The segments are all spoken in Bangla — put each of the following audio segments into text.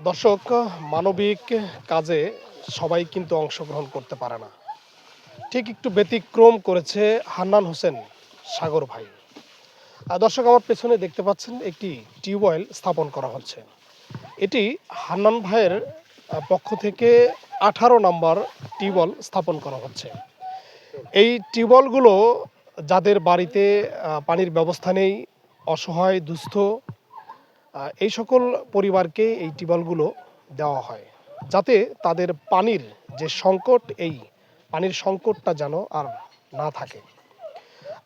দর্শক, মানবিক কাজে সবাই কিন্তু অংশগ্রহণ করতে পারে না। ঠিক একটু ব্যতিক্রম করেছে হান্নান হোসেন সাগর ভাই। দর্শক, আমার পেছনে দেখতে পাচ্ছেন একটি টিউবওয়েল স্থাপন করা হচ্ছে। এটি হান্নান ভাইয়ের পক্ষ থেকে 18 নম্বর টিউবওয়েল স্থাপন করা হচ্ছে। এই টিউবওয়েলগুলো যাদের বাড়িতে পানির ব্যবস্থা নেই, অসহায় দুস্থ, এই সকল পরিবারকে এই টিউবওয়েলগুলো দেওয়া হয়, যাতে তাদের পানির যে সংকট, এই পানির সংকটটা যেন আর না থাকে।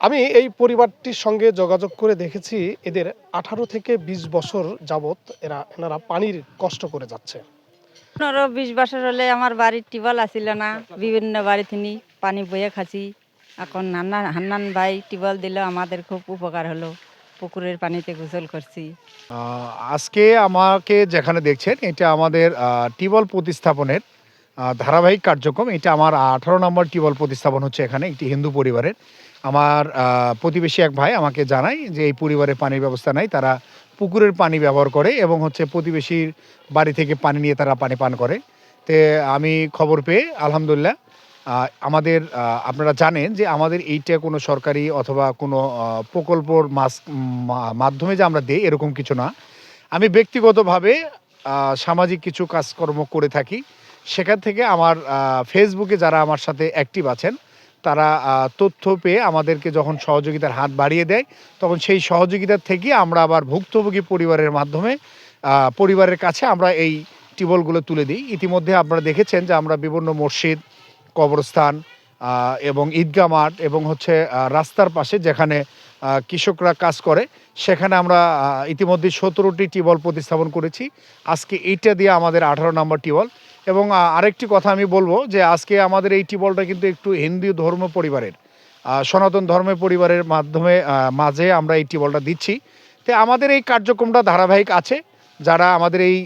আমি এই পরিবারটির সঙ্গে যোগাযোগ করে দেখেছি, এদের 18 থেকে 20 বছর যাবৎ এনারা পানির কষ্ট করে যাচ্ছে। 15-20 বছর হলে আমার বাড়ির টিউবওয়েল আসিল না, বিভিন্ন বাড়ি থেকে পানি বয়ে খাচ্ছি। এখন হান্নান ভাই টিউবওয়েল দিল, আমাদের খুব উপকার হলো। পুকুরের পানিতে গোসল করছি। আজকে আমাকে যেখানে দেখছেন, এটা আমাদের টিউবওয়েল প্রতিস্থাপনের ধারাবাহিক কার্যক্রম। এটা আমার 18 নম্বর টিউবওয়েল প্রতিস্থাপন হচ্ছে এখানে একটি হিন্দু পরিবারের। আমার প্রতিবেশী এক ভাই আমাকে জানায় যে এই পরিবারে পানির ব্যবস্থা নাই, তারা পুকুরের পানি ব্যবহার করে এবং হচ্ছে প্রতিবেশীর বাড়ি থেকে পানি নিয়ে তারা পানি পান করে। তে আমি খবর পেয়ে আলহামদুলিল্লাহ, আমাদের আপনারা জানেন যে আমাদের এইটা কোনো সরকারি অথবা কোনো প্রকল্পর মাধ্যমে যে আমরা দেই এরকম কিছু না। আমি ব্যক্তিগতভাবে সামাজিক কিছু কাজকর্ম করে থাকি। সেখান থেকে আমার ফেসবুকে যারা আমার সাথে অ্যাক্টিভ আছেন, তারা তথ্য পেয়ে আমাদেরকে যখন সহযোগিতার হাত বাড়িয়ে দেয়, তখন সেই সহযোগিতার থেকে আমরা আবার ভুক্তভোগী পরিবারের মাধ্যমে পরিবারের কাছে আমরা এই টিউবওয়েলগুলো তুলে দিই। ইতিমধ্যে আপনারা দেখেছেন যে আমরা বিভিন্ন মসজিদ, কবরস্থান এবং ঈদগাহ মাঠ এবং হচ্ছে রাস্তার পাশে যেখানে কৃষকরা কাজ করে, সেখানে আমরা ইতিমধ্যে 17টি টিউবওয়েল প্রতিস্থাপন করেছি। আজকে এইটা দিয়ে আমাদের 18 নম্বর টিউবওয়েল। এবং আরেকটি কথা আমি বলবো যে আজকে আমাদের এই টিউবওয়েলটা কিন্তু একটু হিন্দু ধর্ম পরিবারের, সনাতন ধর্মের পরিবারের মাঝে আমরা এই টিউবওয়েলটা দিচ্ছি। তো আমাদের এই কার্যক্রমটা ধারাবাহিক আছে। যারা আমাদের এই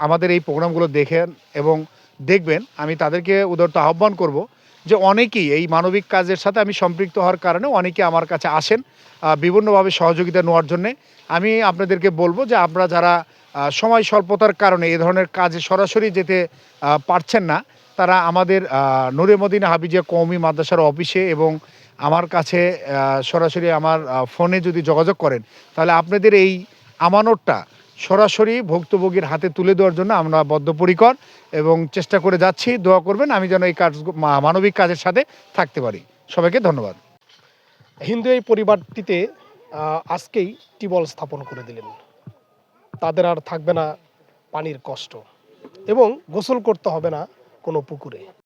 আমাদের এই প্রোগ্রামগুলো দেখেন এবং দেখবেন, আমি তাদেরকে উদারত আহ্বান করব যে অনেকেই এই মানবিক কাজের সাথে আমি সম্পৃক্ত হওয়ার কারণে অনেকে আমার কাছে আসেন বিভিন্নভাবে সহযোগিতা নেওয়ার জন্যে। আমি আপনাদেরকে বলবো যে আপনারা যারা সময় স্বল্পতার কারণে এ ধরনের কাজে সরাসরি যেতে পারছেন না, তারা আমাদের নূরে মদিনা হাফিজিয়া কওমি মাদ্রাসার অফিসে এবং আমার কাছে সরাসরি আমার ফোনে যদি যোগাযোগ করেন, তাহলে আপনাদের এই আমানতটা সরাসরি ভুক্তভোগীর হাতে তুলে দেওয়ার জন্য আমরা বদ্ধপরিকর এবং চেষ্টা করে যাচ্ছি। দোয়া করবেন আমি যেন এই কাজ মানবিক কাজের সাথে থাকতে পারি। সবাইকে ধন্যবাদ। হিন্দু এই পরিবারটিতে আজকেই টিউবওয়েল স্থাপন করে দিলেন। তাদের আর থাকবে না পানির কষ্ট এবং গোসল করতে হবে না কোনো পুকুরে।